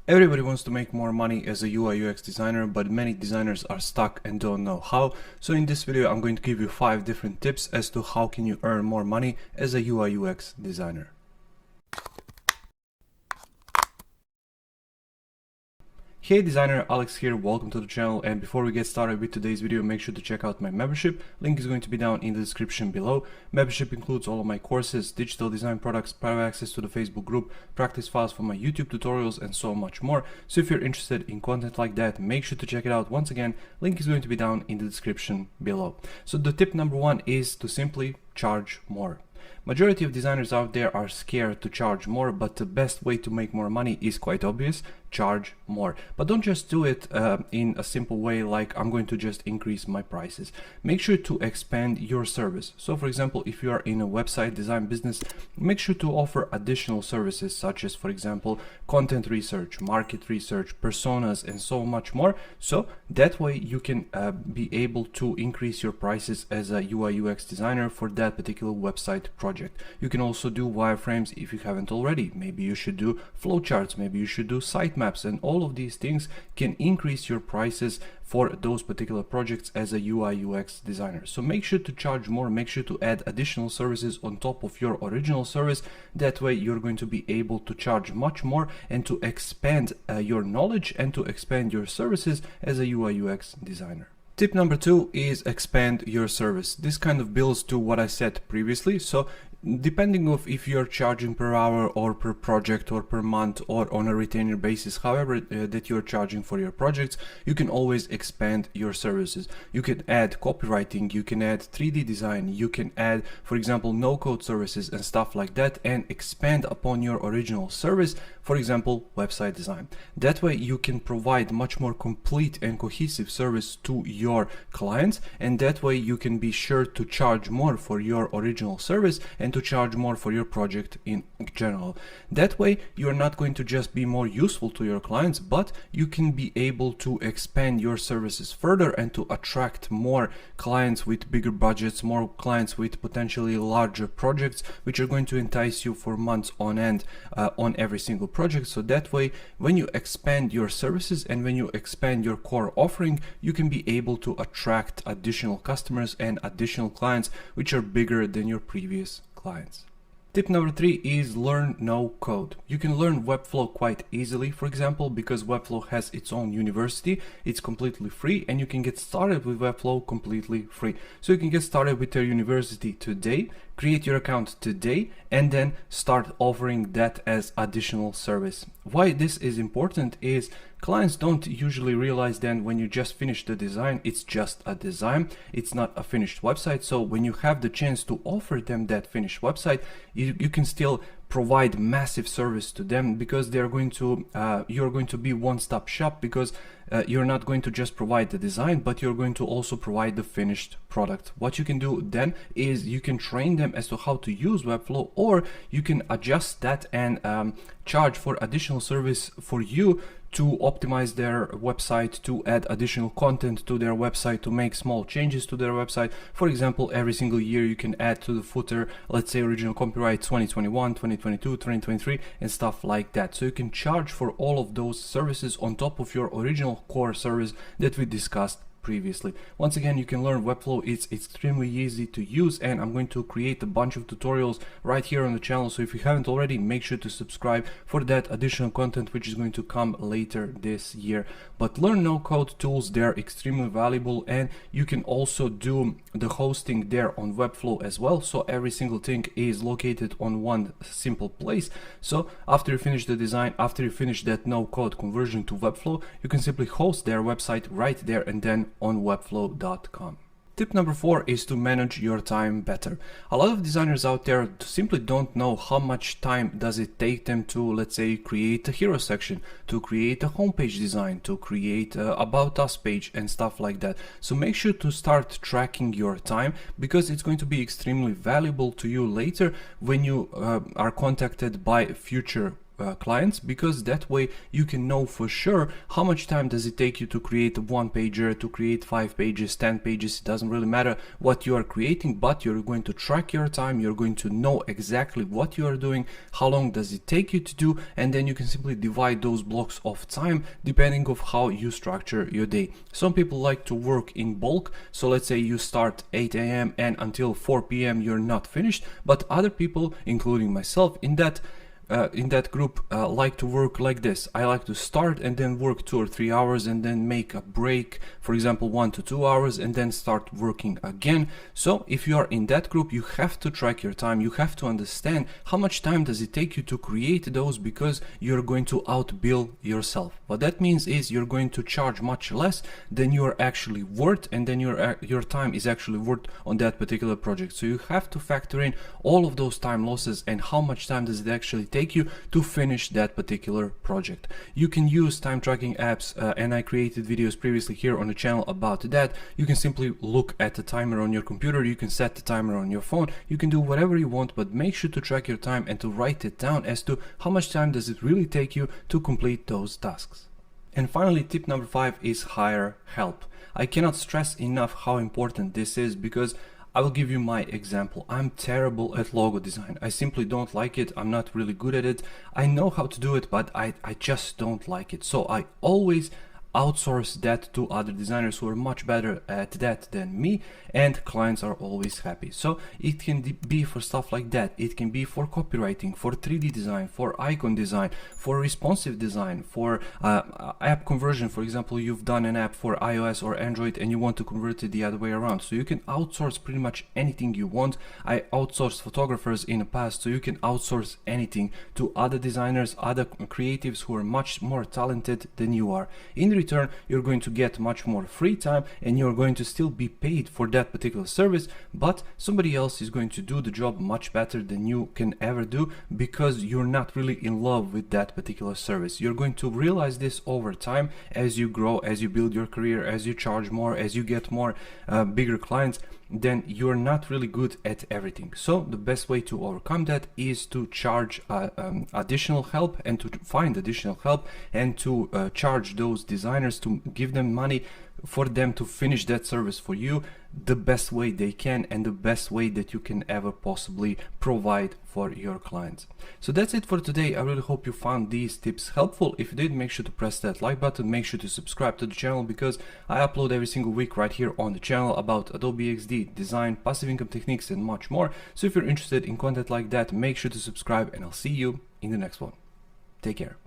Everybody wants to make more money as a UI UX designer, but many designers are stuck and don't know how. So in this video, I'm going to give you 5 different tips as to how can you earn more money as a UI UX designer. Hey designer, Alex here, welcome to the channel, and before we get started with today's video, make sure to check out my membership. Link is going to be down in the description below. Membership includes all of my courses, digital design products, private access to the Facebook group, practice files for my YouTube tutorials, and so much more. So if you're interested in content like that, make sure to check it out. Once again, link is going to be down in the description below. So the tip number 1 is to simply charge more. Majority of designers out there are scared to charge more, but the best way to make more money is quite obvious: charge more. But don't just do it in a simple way like I'm going to just increase my prices. Make sure to expand your service. So for example, if you are in a website design business, make sure to offer additional services such as, for example, content research, market research, personas, and so much more. So that way you can be able to increase your prices as a UI UX designer for that particular website project. You can also do wireframes if you haven't already. Maybe you should do flowcharts, maybe you should do sitemaps, and all of these things can increase your prices for those particular projects as a UI UX designer. So make sure to charge more, make sure to add additional services on top of your original service. That way you're going to be able to charge much more and to expand your knowledge and to expand your services as a UI UX designer. Tip number 2 is expand your service. This kind of builds to what I said previously. So depending on if you're charging per hour or per project or per month or on a retainer basis, however that you're charging for your projects, you can always expand your services. You can add copywriting, you can add 3D design, you can add, for example, no-code services and stuff like that, and expand upon your original service, for example, website design. That way you can provide much more complete and cohesive service to your clients, and that way you can be sure to charge more for your original service and to charge more for your project in general. That way you're not going to just be more useful to your clients, but you can be able to expand your services further and to attract more clients with bigger budgets, more clients with potentially larger projects, which are going to entice you for months on end on every single project. So that way when you expand your services and when you expand your core offering, you can be able to attract additional customers and additional clients which are bigger than your previous clients. Tip number 3 is learn no code. You can learn Webflow quite easily, for example, because Webflow has its own university. It's completely free and you can get started with Webflow completely free. So you can get started with your university today, create your account today, and then start offering that as additional service. Why this is important is clients don't usually realize then when you just finish the design, it's just a design, it's not a finished website. So when you have the chance to offer them that finished website, you can still provide massive service to them, because they're going to you're going to be one-stop shop, because you're not going to just provide the design, but you're going to also provide the finished product. What you can do then is you can train them as to how to use Webflow, or you can adjust that and charge for additional service for you to optimize their website, to add additional content to their website, to make small changes to their website. For example, every single year you can add to the footer, let's say original copyright 2021, 2022, 2023, and stuff like that. So you can charge for all of those services on top of your original core service that we discussed previously. Once again, you can learn Webflow. It's extremely easy to use, and I'm going to create a bunch of tutorials right here on the channel. So if you haven't already, make sure to subscribe for that additional content which is going to come later this year. But learn no code tools, they're extremely valuable, and you can also do the hosting there on Webflow as well. So every single thing is located on one simple place. So after you finish the design, after you finish that no code conversion to Webflow, you can simply host their website right there and then on webflow.com. Tip number 4 is to manage your time better. A lot of designers out there simply don't know how much time does it take them to, let's say, create a hero section, to create a homepage design, to create a about us page and stuff like that. So make sure to start tracking your time, because it's going to be extremely valuable to you later when you are contacted by future clients, because that way you can know for sure how much time does it take you to create a 1-pager, to create 5 pages, 10 pages. It doesn't really matter what you are creating, but you're going to track your time. You're going to know exactly what you are doing, how long does it take you to do, and then you can simply divide those blocks of time depending of how you structure your day. Some people like to work in bulk, so let's say you start 8 a.m. and until 4 p.m. you're not finished, but other people, including myself in that group, like to work like this. I like to start and then work 2 or 3 hours and then make a break, for example 1 to 2 hours, and then start working again. So if you are in that group, you have to track your time. You have to understand how much time does it take you to create those, because you're going to outbill yourself. What that means is you're going to charge much less than you're actually worth, and then your time is actually worth on that particular project. So you have to factor in all of those time losses and how much time does it actually take you to finish that particular project. You can use time tracking apps, and I created videos previously here on the channel about that. You can simply look at the timer on your computer, you can set the timer on your phone, you can do whatever you want, but make sure to track your time and to write it down as to how much time does it really take you to complete those tasks. And finally, tip number 5 is hire help. I cannot stress enough how important this is, because I will give you my example. I'm terrible at logo design. I simply don't like it. I'm not really good at it. I know how to do it, but I just don't like it. So I always outsource that to other designers who are much better at that than me, and clients are always happy. So it can be for stuff like that. It can be for copywriting, for 3D design, for icon design, for responsive design, for app conversion. For example, you've done an app for iOS or Android and you want to convert it the other way around. So you can outsource pretty much anything you want. I outsourced photographers in the past, so you can outsource anything to other designers, other creatives who are much more talented than you are. In return, you're going to get much more free time, and you're going to still be paid for that particular service, but somebody else is going to do the job much better than you can ever do, because you're not really in love with that particular service. You're going to realize this over time as you grow, as you build your career, as you charge more, as you get more bigger clients. Then you're not really good at everything. So the best way to overcome that is to charge additional help, and to find additional help, and to charge those designers, to give them money for them to finish that service for you the best way they can, and the best way that you can ever possibly provide for your clients. So that's it for today. I really hope you found these tips helpful. If you did, make sure to press that like button, make sure to subscribe to the channel, because I upload every single week right here on the channel about Adobe XD, design, passive income techniques, and much more. So if you're interested in content like that, make sure to subscribe, and I'll see you in the next one. Take care.